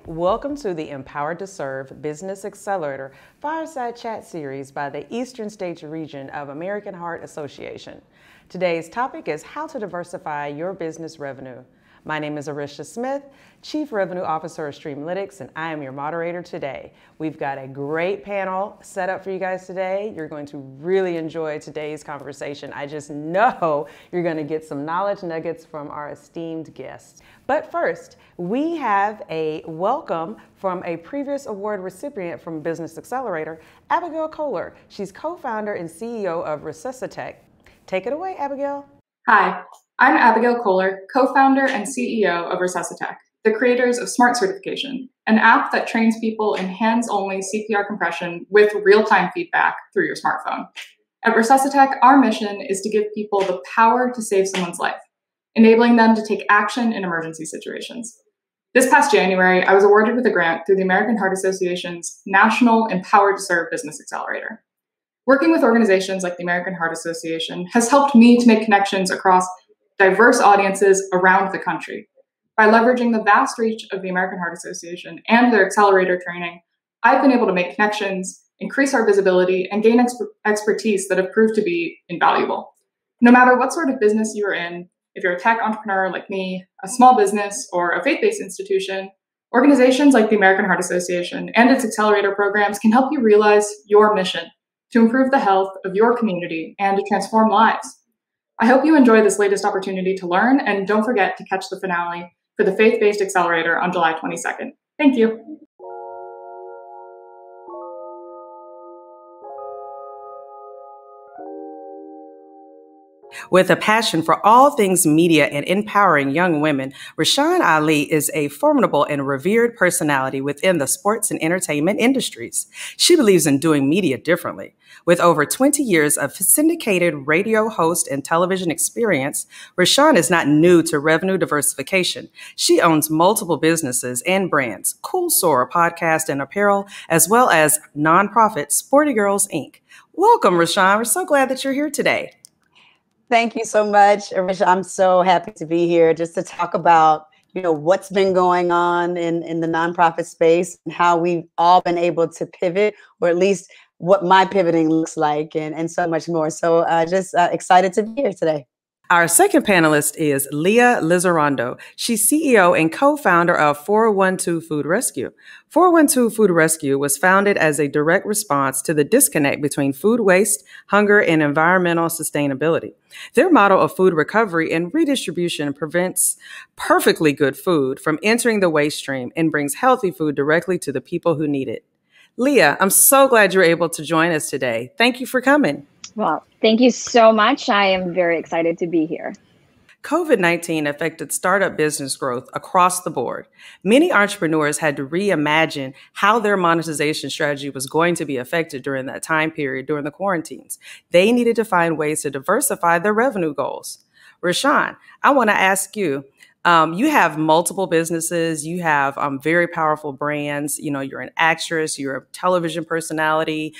Welcome to the Empowered to Serve Business Accelerator Fireside Chat Series by the Eastern States Region of American Heart Association. Today's topic is how to diversify your business revenue. My name is Arisha Smith, Chief Revenue Officer of Streamlytics, and I am your moderator today. We've got a great panel set up for you guys today. You're going to really enjoy today's conversation. I just know you're going to get some knowledge nuggets from our esteemed guests. But first, we have a welcome from a previous award recipient from Business Accelerator, Abigail Kohler. She's co-founder and CEO of Resuscitech. Take it away, Abigail. Hi, I'm Abigail Kohler, co-founder and CEO of Resuscitech, the creators of Smart Certification, an app that trains people in hands-only CPR compression with real-time feedback through your smartphone. At Resuscitech, our mission is to give people the power to save someone's life, enabling them to take action in emergency situations. This past January, I was awarded with a grant through the American Heart Association's National Empowered to Serve Business Accelerator. Working with organizations like the American Heart Association has helped me to make connections across diverse audiences around the country. By leveraging the vast reach of the American Heart Association and their accelerator training, I've been able to make connections, increase our visibility, and gain expertise that have proved to be invaluable. No matter what sort of business you are in, if you're a tech entrepreneur like me, a small business, or a faith-based institution, organizations like the American Heart Association and its accelerator programs can help you realize your mission to improve the health of your community and to transform lives. I hope you enjoy this latest opportunity to learn, and don't forget to catch the finale for the Faith-Based Accelerator on July 22nd. Thank you. With a passion for all things media and empowering young women, Rashawn Ali is a formidable and revered personality within the sports and entertainment industries. She believes in doing media differently. With over 20 years of syndicated radio host and television experience, Rashawn is not new to revenue diversification. She owns multiple businesses and brands, Cool Sora podcast and apparel, as well as nonprofit Sporty Girls, Inc. Welcome, Rashawn. We're so glad that you're here today. Thank you so much, Arisha. I'm so happy to be here just to talk about, what's been going on in the nonprofit space and how we've all been able to pivot, or at least what my pivoting looks like, and so much more. So just excited to be here today. Our second panelist is Leah Lizarondo. She's CEO and co-founder of 412 Food Rescue. 412 Food Rescue was founded as a direct response to the disconnect between food waste, hunger, and environmental sustainability. Their model of food recovery and redistribution prevents perfectly good food from entering the waste stream and brings healthy food directly to the people who need it. Leah, I'm so glad you're able to join us today. Thank you for coming. Well, thank you so much. I am very excited to be here. COVID-19 affected startup business growth across the board. Many entrepreneurs had to reimagine how their monetization strategy was going to be affected during that time period, during the quarantines. They needed to find ways to diversify their revenue goals. Rashawn, I want to ask you, you have multiple businesses, you have very powerful brands, you're an actress, you're a television personality,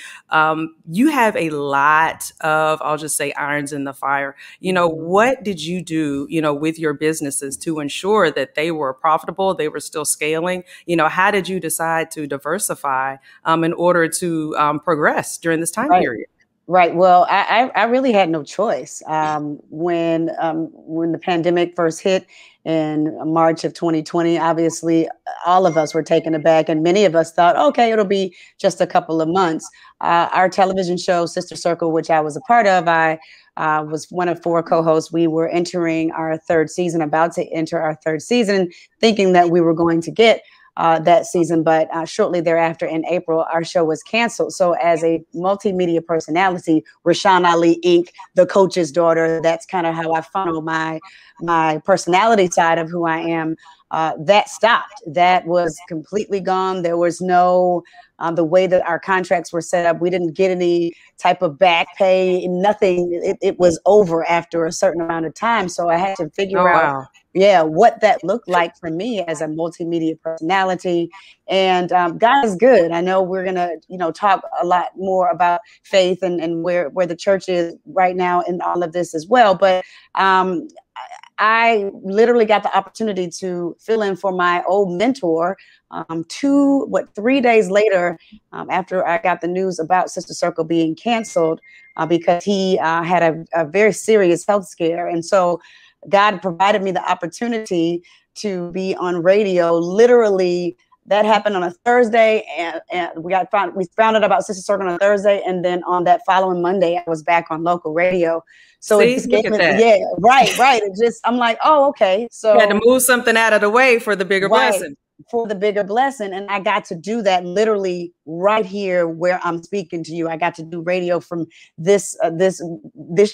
you have a lot of, I'll just say, irons in the fire. What did you do, with your businesses to ensure that they were profitable, they were still scaling? How did you decide to diversify in order to progress during this time period? Right. Well, I really had no choice. When the pandemic first hit in March of 2020, obviously all of us were taken aback, and many of us thought, okay, it'll be just a couple of months. Our television show, Sister Circle, which I was a part of, I was one of 4 co-hosts. We were entering our 3rd season, about to enter our 3rd season, thinking that we were going to get that season, but shortly thereafter in April, our show was canceled. So as a multimedia personality, Rashawn Ali Inc., the coach's daughter, that's kind of how I funnel my personality side of who I am. That stopped. That was completely gone. There was no, the way that our contracts were set up, we didn't get any type of back pay, nothing. It was over after a certain amount of time. So I had to figure out what that looked like for me as a multimedia personality. And God is good. I know we're going to, talk a lot more about faith and where the church is right now in all of this as well. But I literally got the opportunity to fill in for my old mentor 3 days later, after I got the news about Sister Circle being canceled because he had a very serious health scare. And so God provided me the opportunity to be on radio. Literally, that happened on a Thursday, and we found out about Sister Circle on a Thursday, and then on that following Monday, I was back on local radio. So See, it just look gave at me, that. yeah, right. It just, I'm like, oh, okay. So You had to move something out of the way for the bigger blessing. For the bigger blessing. And I got to do that literally right here where I'm speaking to you. I got to do radio from this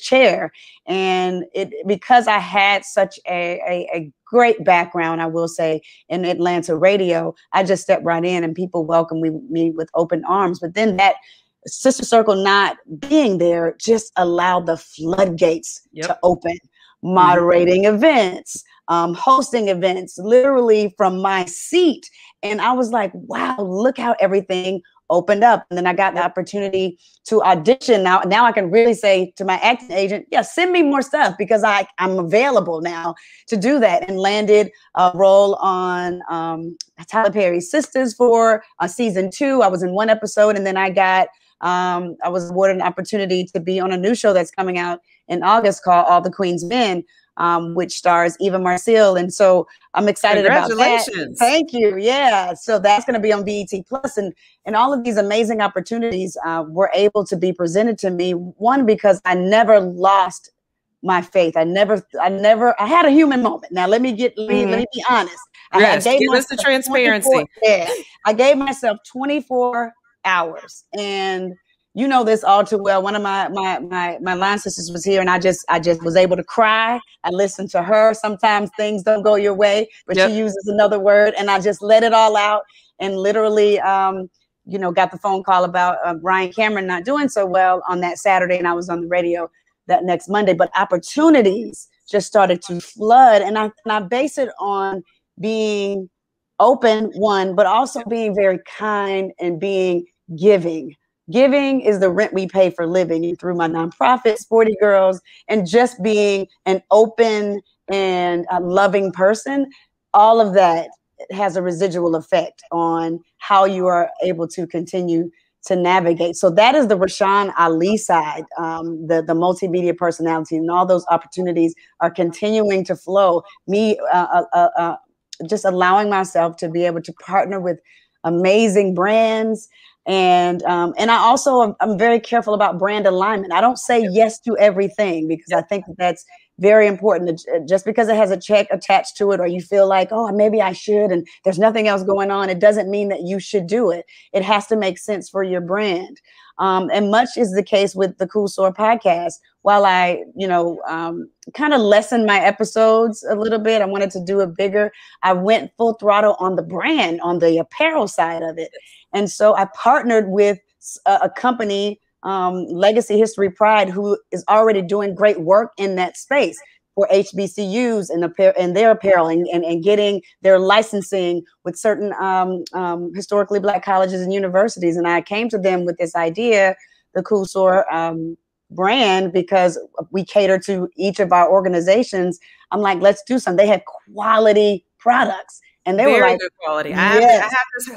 chair. And because I had such a great background, I will say, in Atlanta radio, I just stepped right in and people welcomed me with open arms. But then that Sister Circle not being there just allowed the floodgates to open, moderating events, hosting events, literally from my seat. And I was like, wow, look how everything opened up. And then I got the opportunity to audition. Now I can really say to my acting agent, yeah, send me more stuff, because I'm available now to do that, and landed a role on Tyler Perry's Sisters for season 2. I was in 1 episode, and then I was awarded an opportunity to be on a new show that's coming out in August called All the Queen's Men, which stars Eva Marcille. And so I'm excited about that. Thank you. Yeah. So that's going to be on BET Plus, and all of these amazing opportunities were able to be presented to me. One, because I never lost my faith. I had a human moment. Now let me be honest. Yes, give us the transparency. I gave myself 24 hours, and you know this all too well. One of my line sisters was here, and I just was able to cry. I listened to her. Sometimes things don't go your way, but she uses another word, and I just let it all out. And literally, got the phone call about Brian Cameron not doing so well on that Saturday, and I was on the radio that next Monday. But opportunities just started to flood, and I base it on being open, one, but also being very kind and being giving. Giving is the rent we pay for living. And through my nonprofit, Sporty Girls, and just being an open and loving person, all of that has a residual effect on how you are able to continue to navigate. So that is the Rashawn Ali side, the multimedia personality, and all those opportunities are continuing to flow. Me just allowing myself to be able to partner with amazing brands. And I also, I'm very careful about brand alignment. I don't say yes to everything, because I think that's very important. Just because it has a check attached to it, or you feel like, oh, maybe I should, and there's nothing else going on, it doesn't mean that you should do it. It has to make sense for your brand. And much is the case with the Cool Soror podcast. While I, kind of lessened my episodes a little bit, I wanted to do it bigger. I went full throttle on the brand, on the apparel side of it. And so I partnered with a company, Legacy History Pride, who is already doing great work in that space for HBCUs and their apparel, and getting their licensing with certain historically Black colleges and universities. And I came to them with this idea, the Cool Soror brand, because we cater to each of our organizations. I'm like, let's do something. They had quality products. And they were like, good quality. Yes.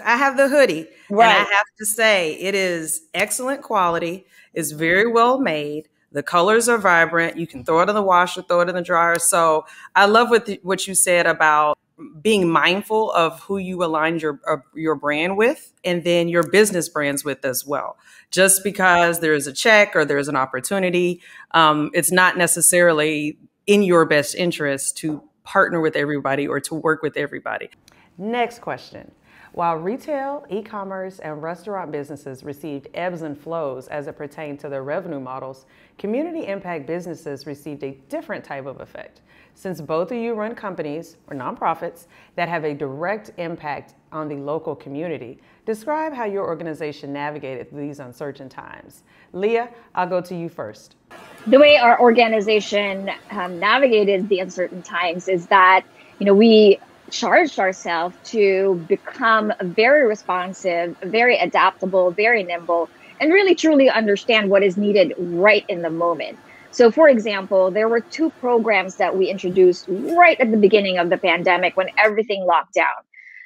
I have the hoodie. Right. And I have to say, it is excellent quality. It's very well made. The colors are vibrant. You can throw it in the washer, throw it in the dryer. So I love what you said about being mindful of who you align your brand with, and then your business brands with as well. Just because there is a check or there's an opportunity, it's not necessarily in your best interest to partner with everybody or to work with everybody. Next question. While retail, e-commerce, and restaurant businesses received ebbs and flows as it pertained to their revenue models, community impact businesses received a different type of effect. Since both of you run companies or nonprofits that have a direct impact on the local community, describe how your organization navigated these uncertain times. Leah, I'll go to you first. The way our organization navigated the uncertain times is that, we charged ourselves to become very responsive, very adaptable, very nimble, and really truly understand what is needed right in the moment. So, for example, there were two programs that we introduced right at the beginning of the pandemic when everything locked down.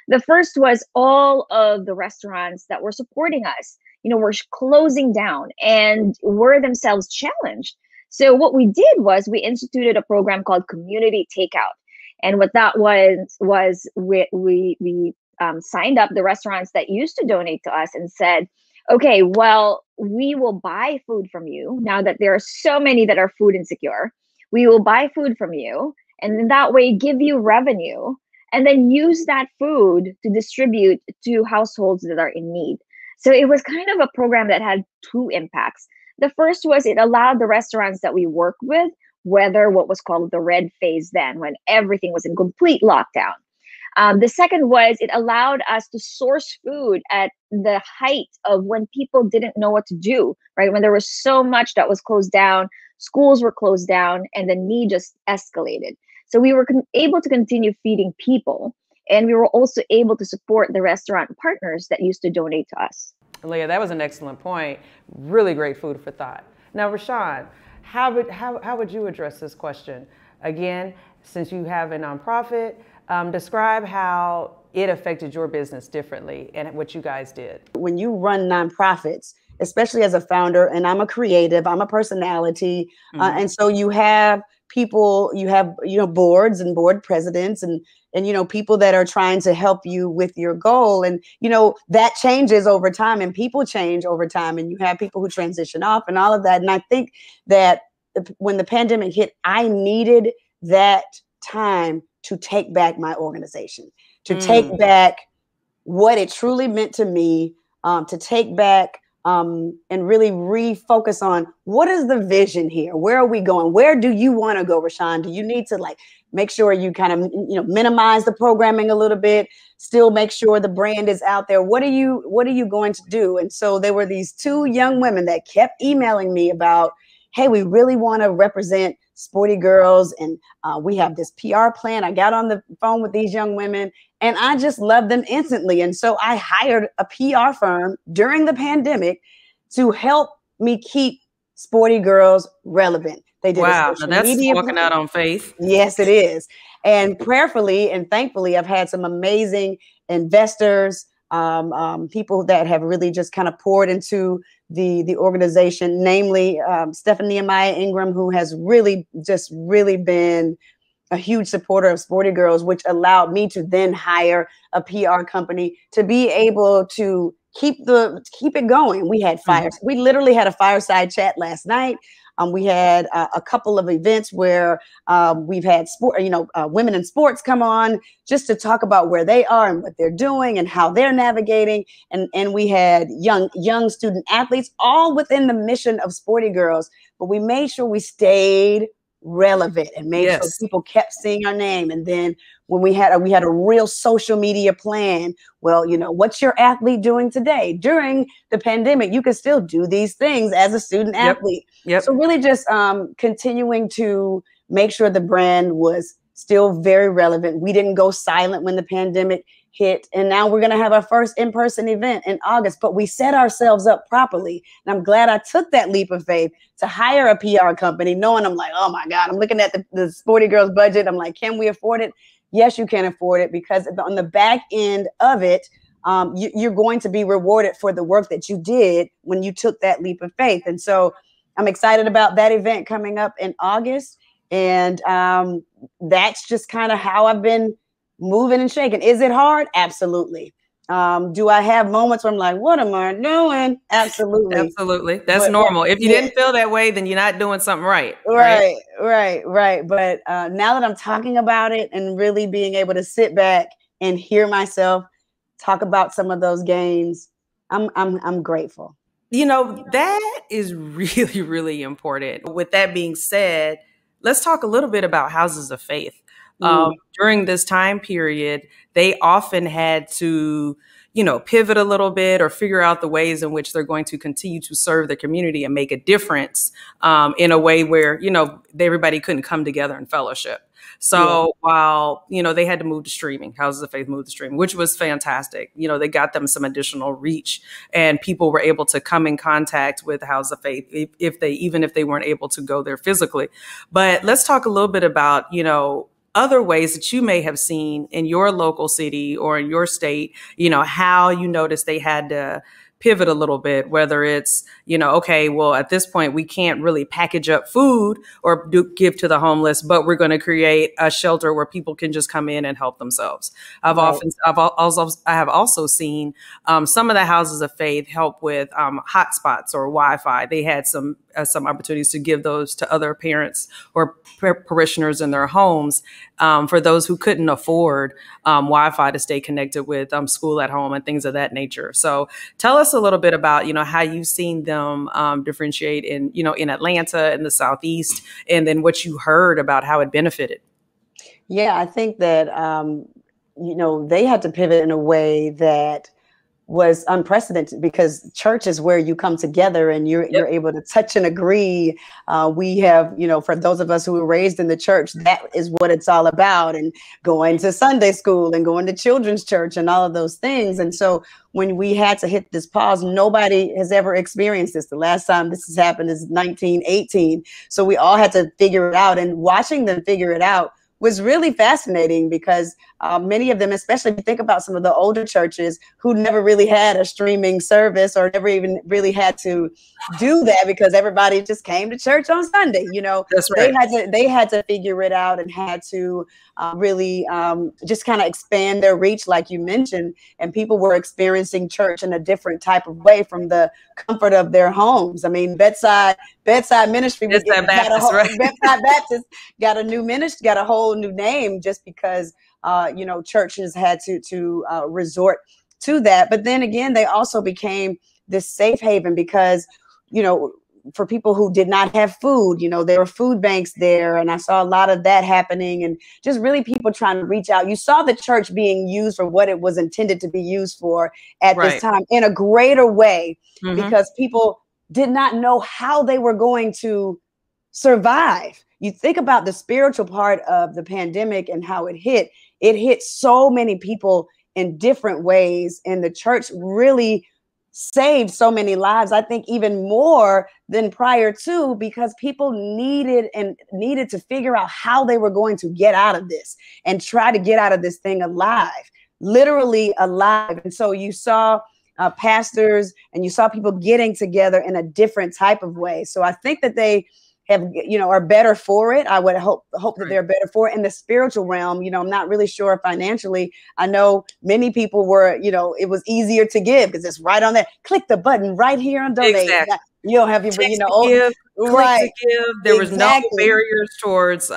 The first was all of the restaurants that were supporting us, were closing down and were themselves challenged. So what we did was we instituted a program called Community Takeout. And what that was we signed up the restaurants that used to donate to us and said, okay, well, we will buy food from you now that there are so many that are food insecure. We will buy food from you and then that way give you revenue and then use that food to distribute to households that are in need. So it was kind of a program that had two impacts. The first was it allowed the restaurants that we work with weather what was called the red phase then, when everything was in complete lockdown. The second was it allowed us to source food at the height of when people didn't know what to do, right? When there was so much that was closed down, schools were closed down, and the need just escalated. So we were able to continue feeding people, and we were also able to support the restaurant partners that used to donate to us. Leah, that was an excellent point. Really great food for thought. Now, Rashawn, how would you address this question? Again, since you have a nonprofit, describe how it affected your business differently and what you guys did. When you run nonprofits, especially as a founder, and I'm a creative, I'm a personality, and so you have people, you have boards and board presidents and people that are trying to help you with your goal, and that changes over time, and people change over time, and you have people who transition off and all of that. And I think that when the pandemic hit, I needed that time to take back my organization, to take back what it truly meant to me, to take back and really refocus on what is the vision here? Where are we going? Where do you want to go, Rashawn? Do you need to make sure you kind of minimize the programming a little bit, still make sure the brand is out there? What are you going to do? And so there were these two young women that kept emailing me about, hey, we really want to represent Sporty Girls, and we have this PR plan. I got on the phone with these young women, and I just loved them instantly. And so I hired a PR firm during the pandemic to help me keep Sporty Girls relevant. They did wow, now that's walking out on faith. Yes, it is. And prayerfully and thankfully, I've had some amazing investors, people that have really just kind of poured into the organization, namely Stephanie Nehemiah Ingram, who has really been a huge supporter of Sporty Girls, which allowed me to then hire a PR company to be able to keep it going. We had we literally had a fireside chat last night. We had a couple of events where we've had women in sports come on just to talk about where they are and what they're doing and how they're navigating. And we had young student athletes, all within the mission of Sporty Girls. But we made sure we stayed relevant and made sure people kept seeing our name. And then when we had a real social media plan, well, what's your athlete doing today? During the pandemic, you can still do these things as a student athlete. Yep. So really just continuing to make sure the brand was still very relevant. We didn't go silent when the pandemic hit. And now we're going to have our first in-person event in August, but we set ourselves up properly. And I'm glad I took that leap of faith to hire a PR company, knowing I'm like, oh my God, I'm looking at the Sporty Girls budget. I'm like, can we afford it? Yes, you can afford it, because on the back end of it, you're going to be rewarded for the work that you did when you took that leap of faith. And so I'm excited about that event coming up in August. And that's just kind of how I've been moving and shaking. Is it hard? Absolutely. Do I have moments where I'm like, what am I doing? Absolutely. Absolutely. That's normal. If you didn't feel that way, then you're not doing something right. Right. But now that I'm talking about it and really being able to sit back and hear myself talk about some of those gains, I'm grateful. That is really, really important. With that being said, let's talk a little bit about houses of faith. During this time period, they often had to, pivot a little bit or figure out the ways in which they're going to continue to serve the community and make a difference in a way where, everybody couldn't come together in fellowship. So while, they had to move to streaming, Houses of Faith moved to streaming, which was fantastic. They got them some additional reach, and people were able to come in contact with Houses of Faith even if they weren't able to go there physically. But let's talk a little bit about, other ways that you may have seen in your local city or in your state, how you noticed they had to pivot a little bit, whether it's, okay, well, at this point, we can't really package up food or give to the homeless, but we're going to create a shelter where people can just come in and help themselves. I have also seen some of the Houses of Faith help with hotspots or Wi-Fi. They had some opportunities to give those to other parents or parishioners in their homes for those who couldn't afford Wi-Fi to stay connected with school at home and things of that nature. So tell us a little bit about, how you've seen them differentiate in Atlanta and the Southeast, and then what you heard about how it benefited. Yeah, I think that, they had to pivot in a way that was unprecedented, because church is where you come together and you're able to touch and agree. We have, for those of us who were raised in the church, that is what it's all about, and going to Sunday school and going to children's church and all of those things. And so when we had to hit this pause, nobody has ever experienced this. The last time this has happened is 1918. So we all had to figure it out, and watching them figure it out was really fascinating, because many of them, especially if you think about some of the older churches who never really had a streaming service or never even really had to do that, because everybody just came to church on Sunday. That's right. They had to figure it out and had to really just kind of expand their reach, like you mentioned. And people were experiencing church in a different type of way from the comfort of their homes. I mean, bedside ministry, Bedside Baptist got a new ministry, got a whole new name, just because churches had to resort to that. But then again, they also became this safe haven, because for people who did not have food, there were food banks there, and I saw a lot of that happening, and just really people trying to reach out. You saw the church being used for what it was intended to be used for at this time in a greater way, because people did not know how they were going to survive. You think about the spiritual part of the pandemic and how it hit so many people in different ways, and the church really saved so many lives. I think even more than prior to, because people needed to figure out how they were going to get out of this and try to get out of this thing alive, literally alive. And so you saw pastors and you saw people getting together in a different type of way. So I think that they have, are better for it. I would hope that they're better for it in the spiritual realm. I'm not really sure financially. I know many people were, it was easier to give because it's right on there. Click the button right here on donate. Exactly. You don't have your, give, right. To give. There was no barriers towards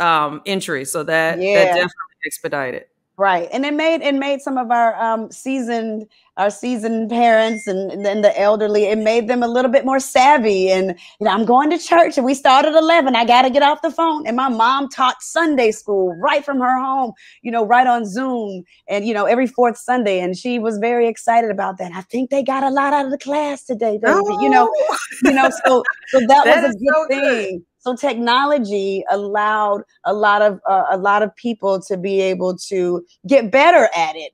entry. So that definitely expedited. Right. And it made some of our seasoned parents and then the elderly, it made them a little bit more savvy. And, I'm going to church and we start at 11. I got to get off the phone. And my mom taught Sunday school right from her home, right on Zoom and, every fourth Sunday. And she was very excited about that. I think they got a lot out of the class today, baby. So that was a good thing. So technology allowed a lot of people to be able to get better at it,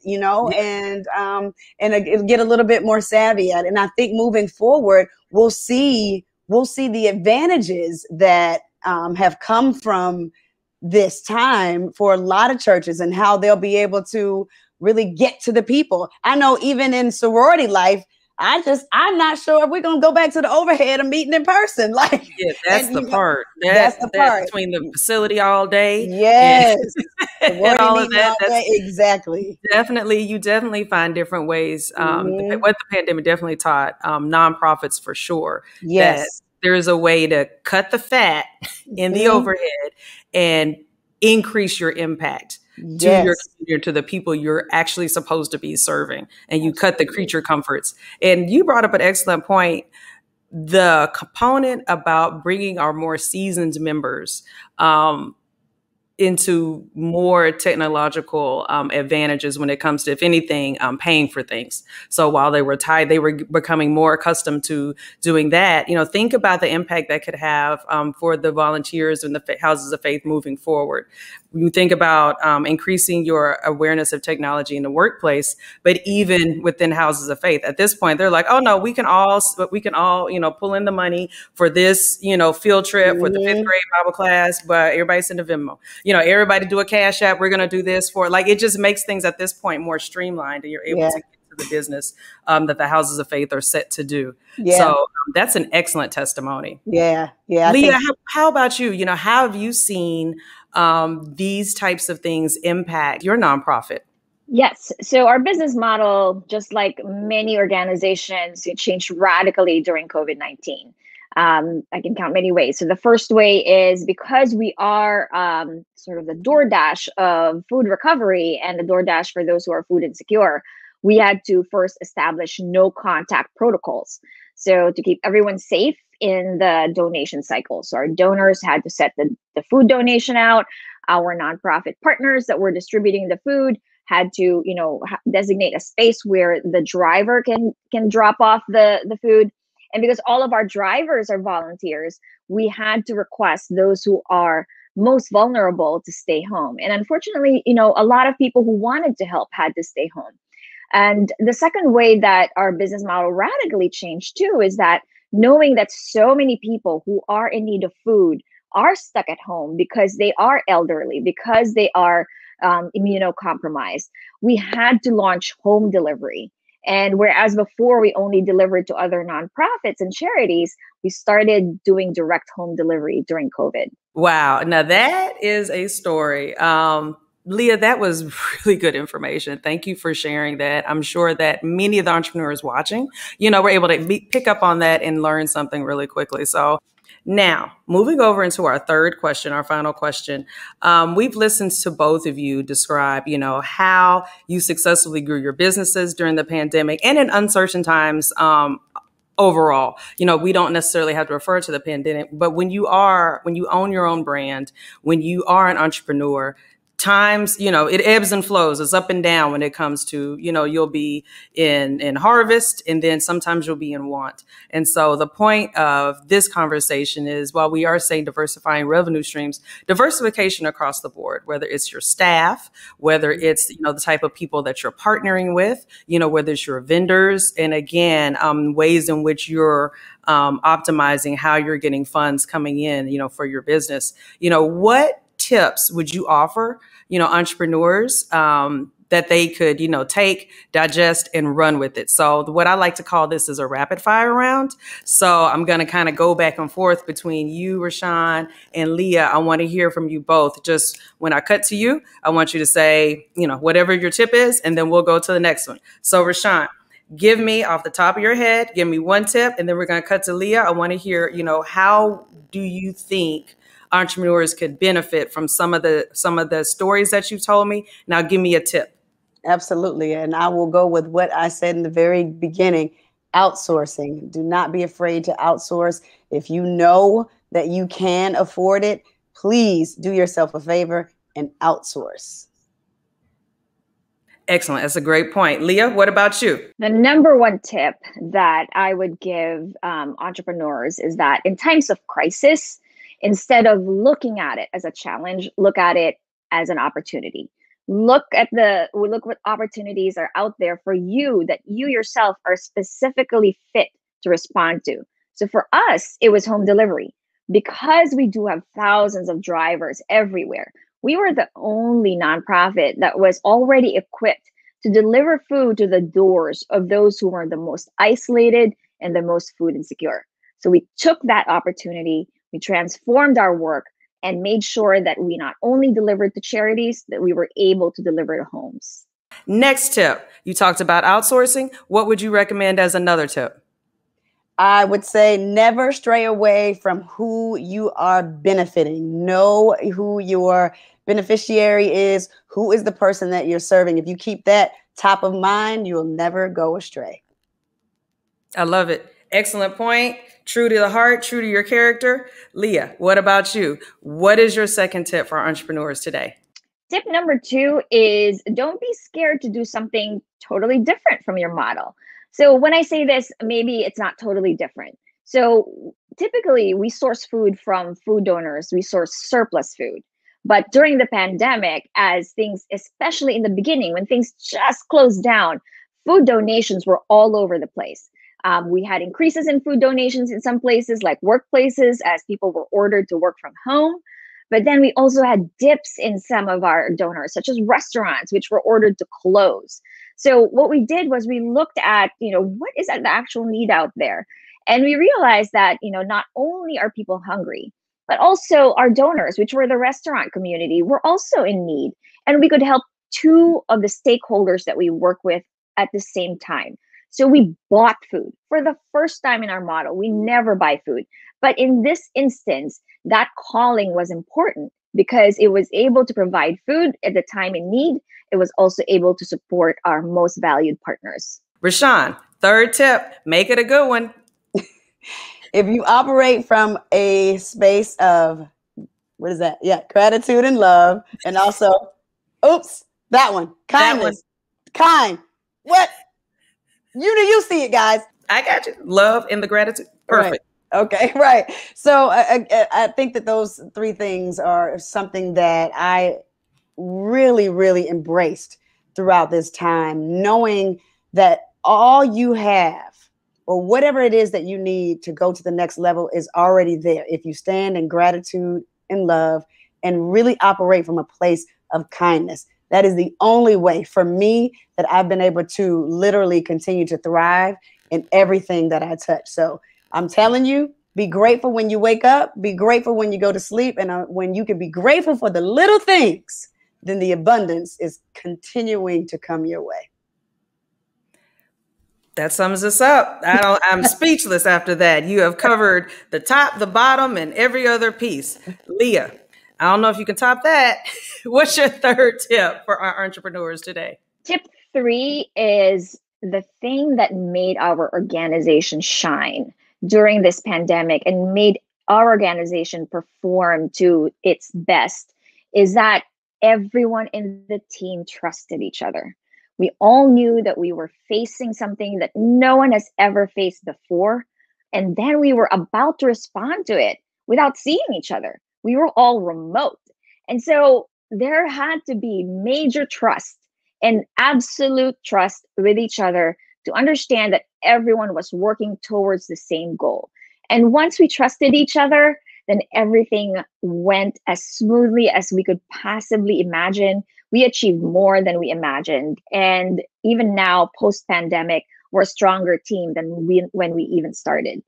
and get a little bit more savvy at it. And I think moving forward, we'll see the advantages that have come from this time for a lot of churches and how they'll be able to really get to the people. I know even in sorority life, I'm not sure if we're going to go back to the overhead of meeting in person. That's the part. That's the part. Between the facility all day. Yes. And all of that. Exactly. You definitely find different ways. What the pandemic definitely taught nonprofits for sure. Yes. That there's a way to cut the fat in the overhead and increase your impact. To your community, to the people you're actually supposed to be serving, and you cut the creature comforts. And you brought up an excellent point. The component about bringing our more seasoned members into more technological advantages when it comes to, if anything, paying for things. So while they were tied, they were becoming more accustomed to doing that. Think about the impact that could have for the volunteers and the houses of faith moving forward. You think about increasing your awareness of technology in the workplace, but even within houses of faith, at this point, they're like, oh no, we can all, pull in the money for this, field trip for the fifth grade Bible class, but everybody send a Venmo. Everybody do a Cash App. We're going to do this for, it just makes things at this point more streamlined, and you're able to get to the business that the houses of faith are set to do. Yeah. So that's an excellent testimony. Yeah. Leah, how about you? How have you seen these types of things impact your nonprofit? Yes. So our business model, just like many organizations, it changed radically during COVID-19. I can count many ways. So the first way is because we are sort of the DoorDash of food recovery and the DoorDash for those who are food insecure, we had to first establish no contact protocols. So to keep everyone safe in the donation cycle. So our donors had to set the food donation out. Our nonprofit partners that were distributing the food had to, designate a space where the driver can drop off the food. And because all of our drivers are volunteers, we had to request those who are most vulnerable to stay home. And unfortunately, a lot of people who wanted to help had to stay home. And the second way that our business model radically changed too is that knowing that so many people who are in need of food are stuck at home because they are elderly, because they are immunocompromised, we had to launch home delivery. And whereas before we only delivered to other nonprofits and charities, we started doing direct home delivery during COVID. Wow. Now that is a story. Leah, that was really good information. Thank you for sharing that. I'm sure that many of the entrepreneurs watching, were able to pick up on that and learn something really quickly. So now, moving over into our third question, our final question, we've listened to both of you describe, how you successfully grew your businesses during the pandemic and in uncertain times overall. We don't necessarily have to refer to the pandemic, but when you own your own brand, when you are an entrepreneur, times, it ebbs and flows. It's up and down when it comes to, you'll be in harvest and then sometimes you'll be in want. And so the point of this conversation is, while we are saying diversifying revenue streams, diversification across the board, whether it's your staff, whether it's, the type of people that you're partnering with, whether it's your vendors, and again, ways in which you're optimizing how you're getting funds coming in, for your business. What tips would you offer, entrepreneurs that they could, take, digest, and run with it? So what I like to call this is a rapid fire round. So I'm going to kind of go back and forth between you, Rashawn, and Leah. I want to hear from you both. Just when I cut to you, I want you to say, whatever your tip is, and then we'll go to the next one. So Rashawn, give me off the top of your head, give me one tip, and then we're going to cut to Leah. I want to hear, how do you think entrepreneurs could benefit from some of the stories that you told me? Now give me a tip. Absolutely. And I will go with what I said in the very beginning, outsourcing. Do not be afraid to outsource. If you know that you can afford it, please do yourself a favor and outsource. Excellent. That's a great point. Leah, what about you? The number one tip that I would give entrepreneurs is that in times of crisis, instead of looking at it as a challenge, look at it as an opportunity. Look what opportunities are out there for you that you yourself are specifically fit to respond to. So for us, it was home delivery. Because we do have thousands of drivers everywhere, we were the only nonprofit that was already equipped to deliver food to the doors of those who were the most isolated and the most food insecure. So we took that opportunity. We transformed our work and made sure that we not only delivered to charities, that we were able to deliver to homes. Next tip, you talked about outsourcing. What would you recommend as another tip? I would say never stray away from who you are benefiting. Know who your beneficiary is, who is the person that you're serving. If you keep that top of mind, you'll never go astray. I love it. Excellent point. True to the heart, true to your character. Leah, what about you? What is your second tip for entrepreneurs today? Tip number 2 is don't be scared to do something totally different from your model. So when I say this, maybe it's not totally different. So typically we source food from food donors, we source surplus food. But during the pandemic, as things, especially in the beginning, when things just closed down, food donations were all over the place. We had increases in food donations in some places, like workplaces, as people were ordered to work from home. But then we also had dips in some of our donors, such as restaurants, which were ordered to close. So what we did was we looked at, what is the actual need out there? And we realized that, not only are people hungry, but also our donors, which were the restaurant community, were also in need. And we could help 2 of the stakeholders that we work with at the same time. So we bought food for the first time in our model. We never buy food. But in this instance, that calling was important because it was able to provide food at the time in need. It was also able to support our most valued partners. Rashawn, third tip, make it a good one. If you operate from a space of, what is that? Yeah, gratitude and love. And also, that one, kindness, kind. What? You see it, guys. I got you. Love and the gratitude. Perfect. Right. Okay, right. So I think that those 3 things are something that I really, really embraced throughout this time, knowing that all you have or whatever it is that you need to go to the next level is already there. If you stand in gratitude and love and really operate from a place of kindness, that is the only way for me that I've been able to literally continue to thrive in everything that I touch. So I'm telling you, be grateful when you wake up, be grateful when you go to sleep. And when you can be grateful for the little things, then the abundance is continuing to come your way. That sums us up. I'm speechless after that. You have covered the top, the bottom, and every other piece. Leah, I don't know if you can top that. What's your third tip for our entrepreneurs today? Tip 3 is the thing that made our organization shine during this pandemic and made our organization perform to its best is that everyone in the team trusted each other. We all knew that we were facing something that no one has ever faced before. And then we were about to respond to it without seeing each other. We were all remote. And so there had to be major trust and absolute trust with each other to understand that everyone was working towards the same goal. And once we trusted each other, then everything went as smoothly as we could possibly imagine. We achieved more than we imagined. And even now, post-pandemic, we're a stronger team than when we even started.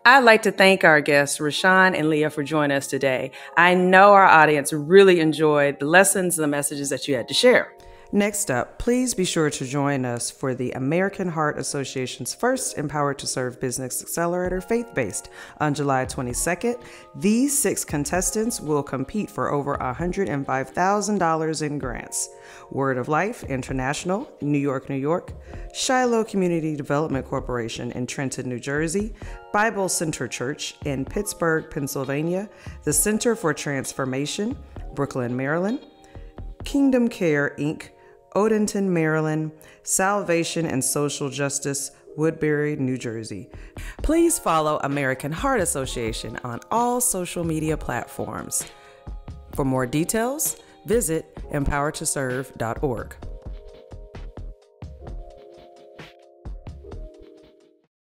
I'd like to thank our guests, Rashawn and Leah, for joining us today. I know our audience really enjoyed the lessons and the messages that you had to share. Next up, please be sure to join us for the American Heart Association's first Empowered to Serve Business Accelerator Faith-Based on July 22nd. These 6 contestants will compete for over $105,000 in grants. Word of Life International, New York, New York, Shiloh Community Development Corporation in Trenton, New Jersey, Bible Center Church in Pittsburgh, Pennsylvania, the Center for Transformation, Brooklyn, Maryland, Kingdom Care, Inc., Odenton, Maryland, Salvation and Social Justice, Woodbury, New Jersey. Please follow American Heart Association on all social media platforms. For more details, visit empoweredtoserve.org.